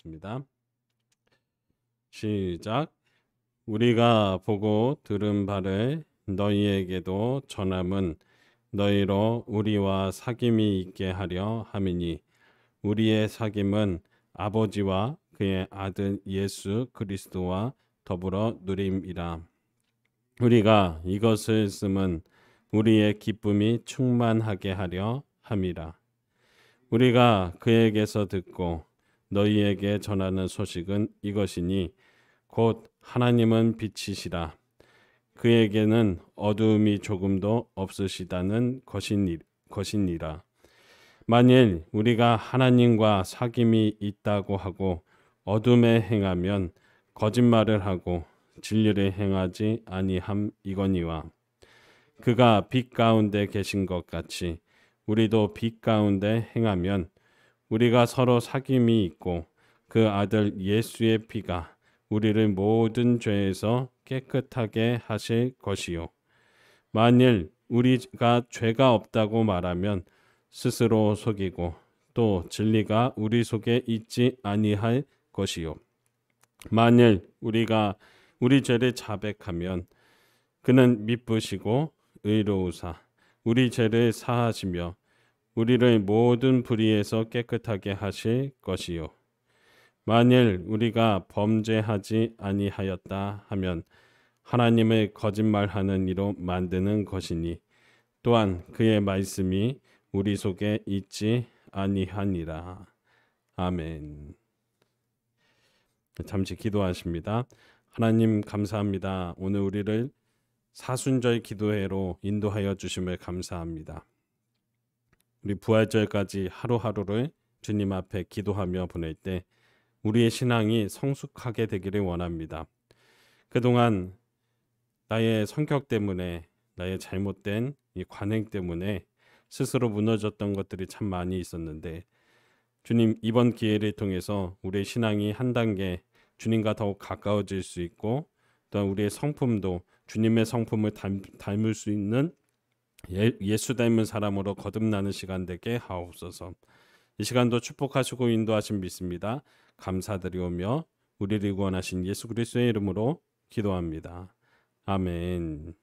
읽겠습니다. 시작. 우리가 보고 들은 바를 너희에게도 전함은 너희로 우리와 사귐이 있게 하려 함이니 우리의 사귐은 아버지와 그의 아들 예수 그리스도와 더불어 누림이라. 우리가 이것을 쓰면 우리의 기쁨이 충만하게 하려 함이라. 우리가 그에게서 듣고 너희에게 전하는 소식은 이것이니 곧 하나님은 빛이시라. 그에게는 어두움이 조금도 없으시다는 것이니라. 만일 우리가 하나님과 사귐이 있다고 하고 어둠에 행하면 거짓말을 하고 진리를 행하지 아니함 이거니와 그가 빛 가운데 계신 것 같이 우리도 빛 가운데 행하면 우리가 서로 사귐이 있고 그 아들 예수의 피가 우리를 모든 죄에서 깨끗하게 하실 것이요. 만일 우리가 죄가 없다고 말하면 스스로 속이고 또 진리가 우리 속에 있지 아니할 것이요. 만일 우리가 우리 죄를 자백하면 그는 미쁘시고 의로우사 우리 죄를 사하시며 우리를 모든 불의에서 깨끗하게 하실 것이요. 만일 우리가 범죄하지 아니하였다 하면 하나님을 거짓말하는 이로 만드는 것이니 또한 그의 말씀이 우리 속에 있지 아니하니라. 아멘. 잠시 기도하십니다. 하나님 감사합니다. 오늘 우리를 사순절 기도회로 인도하여 주심을 감사합니다. 우리 부활절까지 하루하루를 주님 앞에 기도하며 보낼 때 우리의 신앙이 성숙하게 되기를 원합니다. 그동안 나의 성격 때문에 나의 잘못된 이 관행 때문에 스스로 무너졌던 것들이 참 많이 있었는데 주님 이번 기회를 통해서 우리의 신앙이 한 단계 주님과 더욱 가까워질 수 있고 또한 우리의 성품도 주님의 성품을 닮을 수 있는 예수 닮은 사람으로 거듭나는 시간 되게 하옵소서. 이 시간도 축복하시고 인도하신 믿습니다. 감사드리오며 우리를 구원하신 예수 그리스도의 이름으로 기도합니다. 아멘.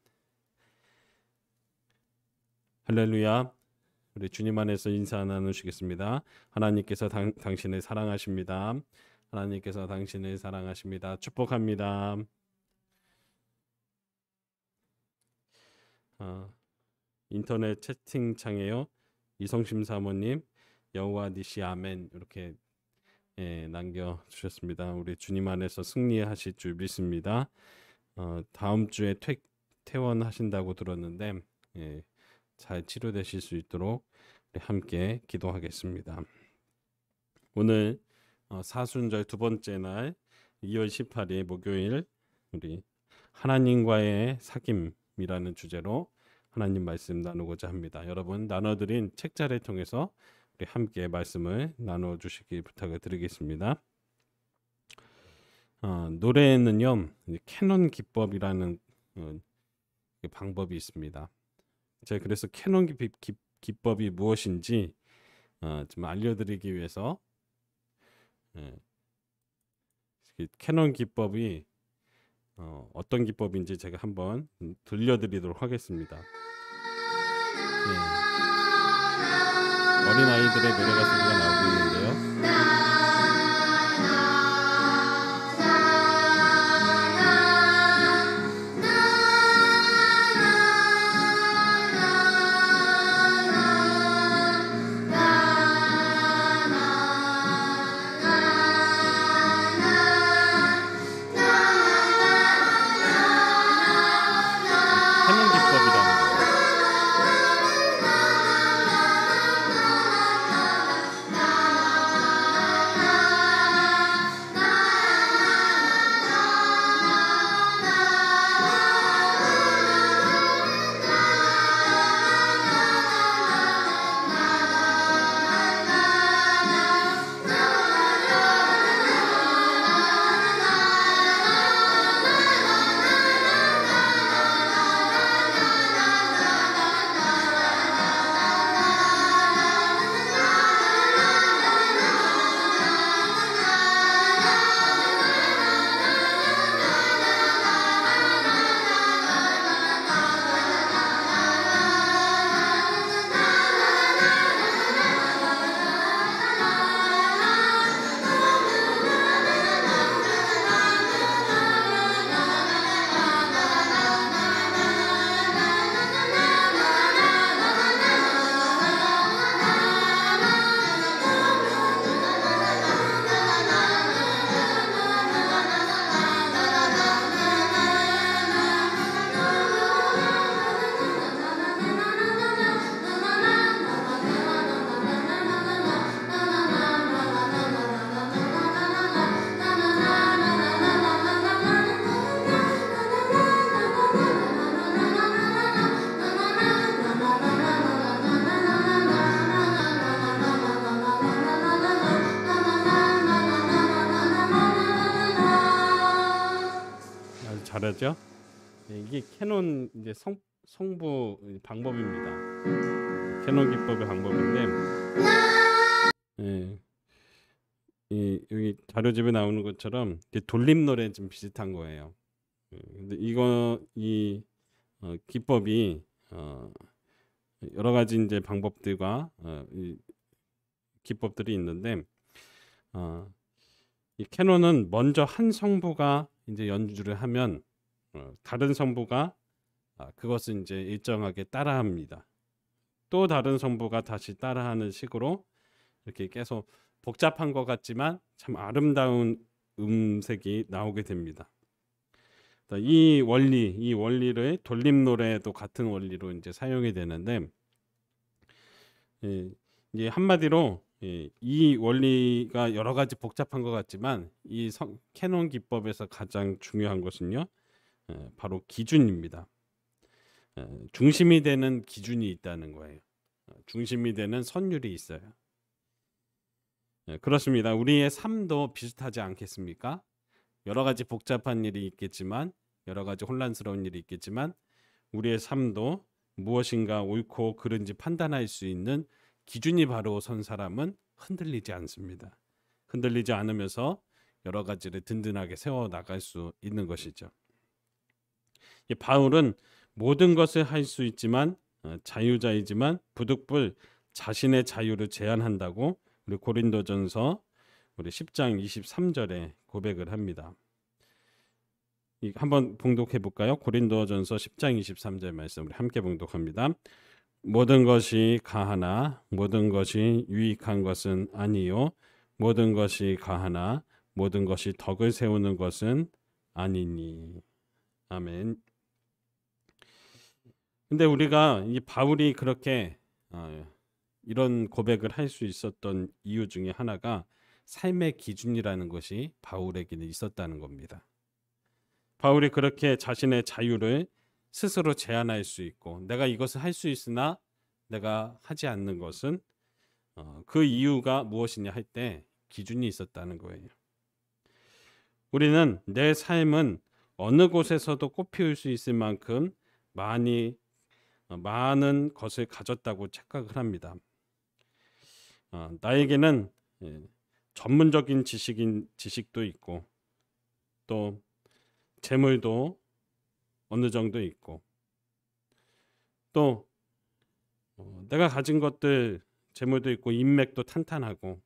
할렐루야. 우리 주님 안에서 인사 나누시겠습니다. 하나님께서 당신을 사랑하십니다. 하나님께서 당신을 사랑하십니다. 축복합니다. 인터넷 채팅창에요. 이성심 사모님 여호와 니시 아멘 이렇게 남겨주셨습니다. 우리 주님 안에서 승리하실 줄 믿습니다. 다음 주에 퇴원하신다고 들었는데 잘 치료되실 수 있도록 함께 기도하겠습니다. 오늘 사순절 두 번째 날 2월 18일 목요일 우리 하나님과의 사귐이라는 주제로 하나님 말씀 나누고자 합니다. 여러분 나눠드린 책자를 통해서 우리 함께 말씀을 나눠주시기 부탁을 드리겠습니다. 노래에는요 캐논 기법이라는 방법이 있습니다. 제가 그래서 캐논 기법이 무엇인지 좀 알려드리기 위해서 캐논 기법이 어떤 기법인지 제가 한번 들려드리도록 하겠습니다. 어린아이들의 노래가 소리가 나오고 있는데요. 이게 캐논 이제 성부 방법입니다. 캐논 기법의 방법인데, 예, 여기 자료집에 나오는 것처럼 돌림 노래 좀 비슷한 거예요. 근데 이 기법이 여러 가지 이제 방법들과 이 기법들이 있는데, 이 캐논은 먼저 한 성부가 이제 연주를 하면 다른 성부가 그것을 이제 일정하게 따라합니다. 또 다른 성부가 다시 따라하는 식으로 이렇게 계속 복잡한 것 같지만 참 아름다운 음색이 나오게 됩니다. 이 원리를 돌림 노래도 같은 원리로 이제 사용이 되는데, 이게 한마디로 이 원리가 여러 가지 복잡한 것 같지만 이 캐논 기법에서 가장 중요한 것은요, 바로 기준입니다. 중심이 되는 기준이 있다는 거예요. 중심이 되는 선율이 있어요. 그렇습니다. 우리의 삶도 비슷하지 않겠습니까? 여러 가지 복잡한 일이 있겠지만, 여러 가지 혼란스러운 일이 있겠지만, 우리의 삶도 무엇인가 옳고 그른지 판단할 수 있는 기준이 바로 선 사람은 흔들리지 않습니다. 흔들리지 않으면서 여러 가지를 든든하게 세워 나갈 수 있는 것이죠. 바울은 모든 것을 할 수 있지만 자유자이지만 부득불 자신의 자유를 제한한다고 우리 고린도전서 우리 10장 23절에 고백을 합니다. 한번 봉독해 볼까요? 고린도전서 10장 23절 말씀 우리 함께 봉독합니다. 모든 것이 가하나 모든 것이 유익한 것은 아니요 모든 것이 가하나 모든 것이 덕을 세우는 것은 아니니. 아멘. 근데 우리가 이 바울이 그렇게 이런 고백을 할 수 있었던 이유 중에 하나가 삶의 기준이라는 것이 바울에게는 있었다는 겁니다. 바울이 그렇게 자신의 자유를 스스로 제한할 수 있고 내가 이것을 할 수 있으나 내가 하지 않는 것은 그 이유가 무엇이냐 할 때 기준이 있었다는 거예요. 우리는 내 삶은 어느 곳에서도 꽃피울 수 있을 만큼 많은 것을 가졌다고 착각을 합니다. 나에게는 전문적인 지식도 있고 또 재물도 어느 정도 있고 또 내가 가진 것들 재물도 있고 인맥도 탄탄하고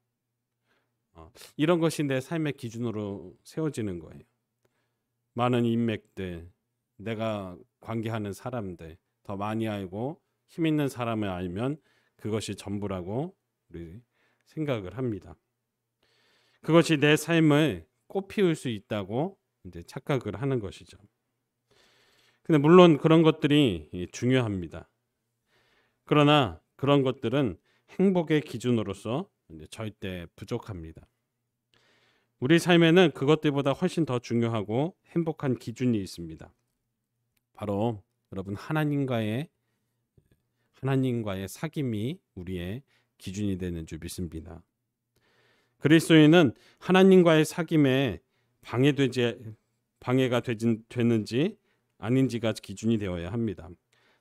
이런 것이 내 삶의 기준으로 세워지는 거예요. 많은 인맥들, 내가 관계하는 사람들, 더 많이 알고 힘 있는 사람을 알면 그것이 전부라고 우리 생각을 합니다. 그것이 내 삶을 꽃피울 수 있다고 이제 착각을 하는 것이죠. 근데 물론 그런 것들이 중요합니다. 그러나 그런 것들은 행복의 기준으로서 이제 절대 부족합니다. 우리 삶에는 그것들보다 훨씬 더 중요하고 행복한 기준이 있습니다. 바로 여러분 하나님과의 사귐이 우리의 기준이 되는 줄 믿습니다. 그리스도인은 하나님과의 사귐에 방해가 되는지 아닌지가 기준이 되어야 합니다.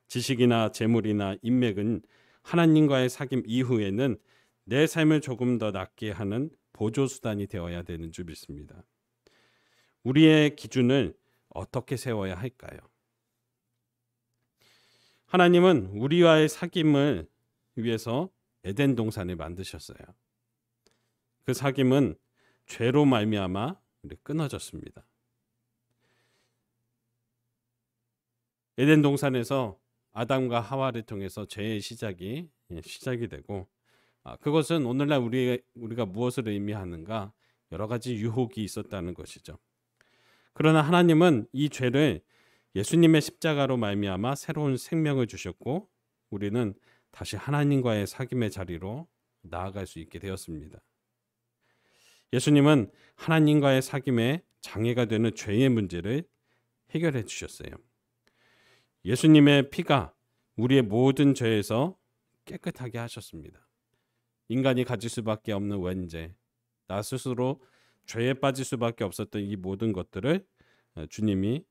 지식이나 재물이나 인맥은 하나님과의 사귐 이후에는 내 삶을 조금 더 낫게 하는 보조수단이 되어야 되는 줄 믿습니다. 우리의 기준을 어떻게 세워야 할까요? 하나님은 우리와의 사귐을 위해서 에덴 동산을 만드셨어요. 그 사귐은 죄로 말미암아 끊어졌습니다. 에덴 동산에서 아담과 하와를 통해서 죄의 시작이 되고 그것은 오늘날 우리가 무엇을 의미하는가 여러 가지 유혹이 있었다는 것이죠. 그러나 하나님은 이 죄를 예수님의 십자가로 말미암아 새로운 생명을 주셨고 우리는 다시 하나님과의 사귐의 자리로 나아갈 수 있게 되었습니다. 예수님은 하나님과의 사귐에 장애가 되는 죄의 문제를 해결해 주셨어요. 예수님의 피가 우리의 모든 죄에서 깨끗하게 하셨습니다. 인간이 가질 수밖에 없는 원죄, 나 스스로 죄에 빠질 수밖에 없었던 이 모든 것들을 주님이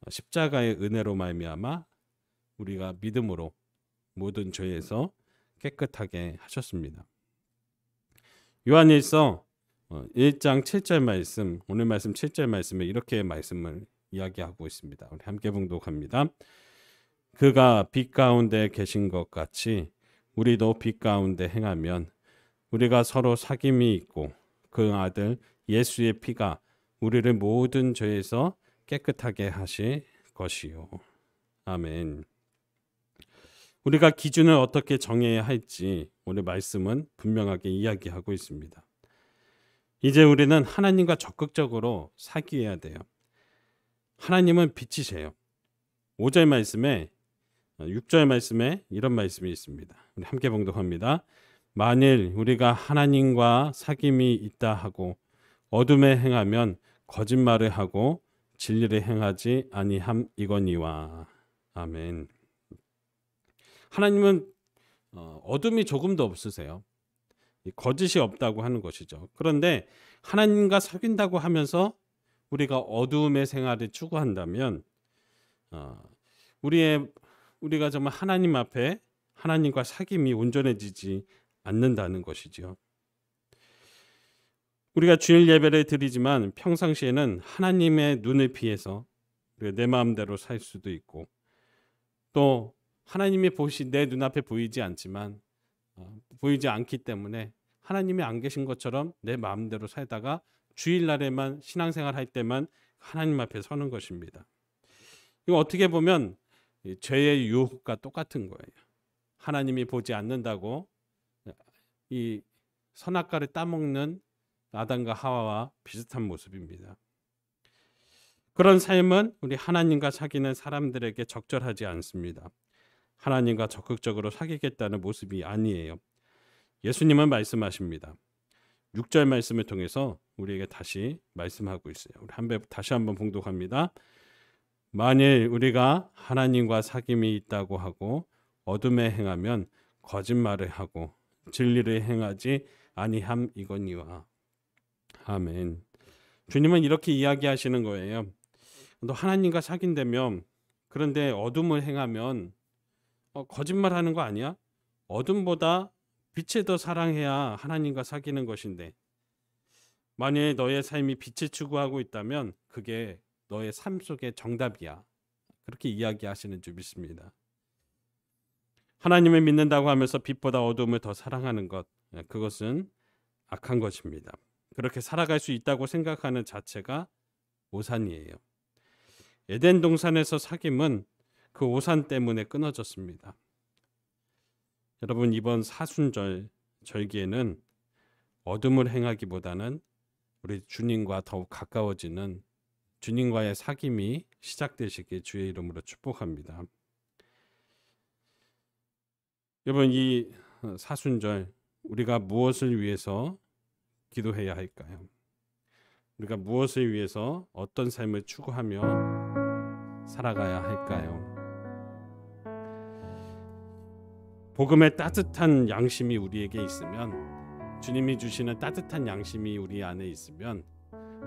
십자가의 은혜로 말미암아 우리가 믿음으로 모든 죄에서 깨끗하게 하셨습니다. 요한일서 1장 7절 말씀, 오늘 말씀 7절 말씀에 이렇게 말씀을 이야기하고 있습니다. 우리 함께 봉독합니다. 그가 빛 가운데 계신 것 같이 우리도 빛 가운데 행하면 우리가 서로 사귐이 있고 그 아들 예수의 피가 우리를 모든 죄에서 깨끗하게 하실 것이요. 아멘. 우리가 기준을 어떻게 정해야 할지 오늘 말씀은 분명하게 이야기하고 있습니다. 이제 우리는 하나님과 적극적으로 사귀어야 돼요. 하나님은 빛이세요. 5절 말씀에 6절 말씀에 이런 말씀이 있습니다. 우리 함께 봉독합니다. 만일 우리가 하나님과 사귐이 있다 하고 어둠에 행하면 거짓말을 하고 진리를 행하지 아니함이거니와. 아멘. 하나님은 어둠이 조금도 없으세요. 거짓이 없다고 하는 것이죠. 그런데 하나님과 사귄다고 하면서 우리가 어두움의 생활을 추구한다면 우리가 정말 하나님 앞에 하나님과 사귐이 온전해지지 않는다는 것이죠. 우리가 주일 예배를 드리지만 평상시에는 하나님의 눈을 피해서 내 마음대로 살 수도 있고 또 하나님이 내 눈앞에 보이지 않지만 보이지 않기 때문에 하나님이 안 계신 것처럼 내 마음대로 살다가 주일날에만 신앙생활 할 때만 하나님 앞에 서는 것입니다. 이거 어떻게 보면 죄의 유혹과 똑같은 거예요. 하나님이 보지 않는다고 이 선악과를 따먹는 아담과 하와와 비슷한 모습입니다. 그런 삶은 우리 하나님과 사귀는 사람들에게 적절하지 않습니다. 하나님과 적극적으로 사귀겠다는 모습이 아니에요. 예수님은 말씀하십니다. 6절 말씀을 통해서 우리에게 다시 말씀하고 있어요. 우리 다시 한번 봉독합니다. 만일 우리가 하나님과 사귐이 있다고 하고 어둠에 행하면 거짓말을 하고 진리를 행하지 아니함이거니와. 아멘. 주님은 이렇게 이야기하시는 거예요. 너 하나님과 사귄다면 그런데 어둠을 행하면 거짓말하는 거 아니야? 어둠보다 빛을 더 사랑해야 하나님과 사귀는 것인데 만일 너의 삶이 빛을 추구하고 있다면 그게 너의 삶 속의 정답이야. 그렇게 이야기하시는 줄 믿습니다. 하나님을 믿는다고 하면서 빛보다 어둠을 더 사랑하는 것, 그것은 악한 것입니다. 그렇게 살아갈 수 있다고 생각하는 자체가 오산이에요. 에덴 동산에서 사귐은 그 오산 때문에 끊어졌습니다. 여러분, 이번 사순절 절기에는 어둠을 행하기보다는 우리 주님과 더욱 가까워지는 주님과의 사귐이 시작되시길 주의 이름으로 축복합니다. 여러분, 이 사순절 우리가 무엇을 위해서 기도해야 할까요? 우리가 무엇을 위해서 어떤 삶을 추구하며 살아가야 할까요? 복음의 따뜻한 양심이 우리에게 있으면, 주님이 주시는 따뜻한 양심이 우리 안에 있으면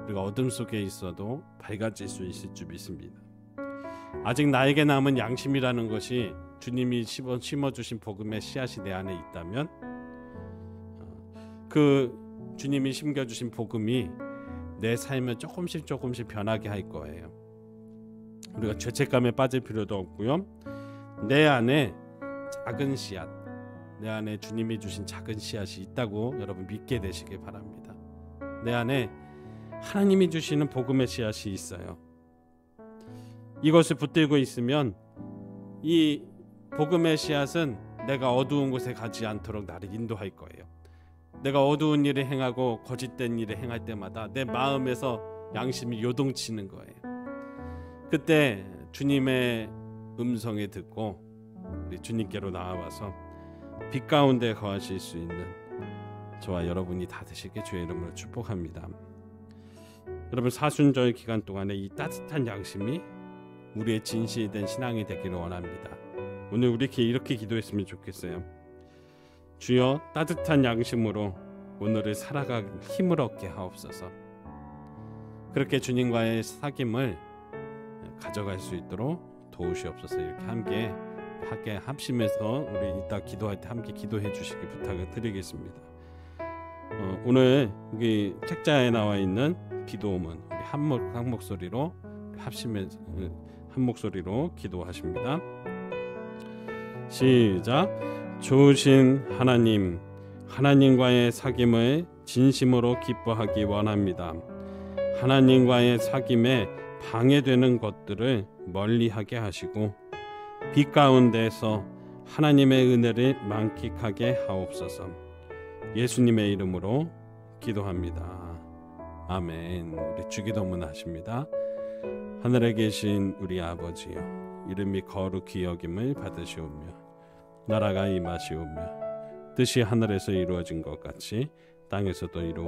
우리가 어둠 속에 있어도 밝아질 수 있을 줄 믿습니다. 아직 나에게 남은 양심이라는 것이 주님이 심어주신 복음의 씨앗이 내 안에 있다면 그 주님이 심겨주신 복음이 내 삶을 조금씩 변하게 할 거예요. 우리가 죄책감에 빠질 필요도 없고요. 내 안에 작은 씨앗, 내 안에 주님이 주신 작은 씨앗이 있다고 여러분 믿게 되시길 바랍니다. 내 안에 하나님이 주시는 복음의 씨앗이 있어요. 이것을 붙들고 있으면 이 복음의 씨앗은 내가 어두운 곳에 가지 않도록 나를 인도할 거예요. 내가 어두운 일을 행하고 거짓된 일을 행할 때마다 내 마음에서 양심이 요동치는 거예요. 그때 주님의 음성을 듣고 우리 주님께로 나와서 빛 가운데 거하실 수 있는 저와 여러분이 다 되시게 주의 이름으로 축복합니다. 여러분, 사순절 기간 동안에 이 따뜻한 양심이 우리의 진실된 신앙이 되기를 원합니다. 오늘 우리 이렇게 기도했으면 좋겠어요. 주여, 따뜻한 양심으로 오늘을 살아갈 힘을 얻게 하옵소서. 그렇게 주님과의 사귐을 가져갈 수 있도록 도우시옵소서. 이렇게 함께 합심해서 우리 이따 기도할 때 함께 기도해 주시기 부탁을 드리겠습니다. 오늘 여기 책자에 나와 있는 기도음은 우리 한 목소리로 합심해서 한 목소리로 기도하십니다. 시작. 좋으신 하나님, 하나님과의 사귐을 진심으로 기뻐하기 원합니다. 하나님과의 사귐에 방해되는 것들을 멀리하게 하시고 빛 가운데서 하나님의 은혜를 만끽하게 하옵소서. 예수님의 이름으로 기도합니다. 아멘. 우리 주기도문 하십니다. 하늘에 계신 우리 아버지여, 이름이 거룩히 여김을 받으시오며 나라가 임하시오며 뜻이 하늘에서 이루어진 것 같이 땅에서도 이루어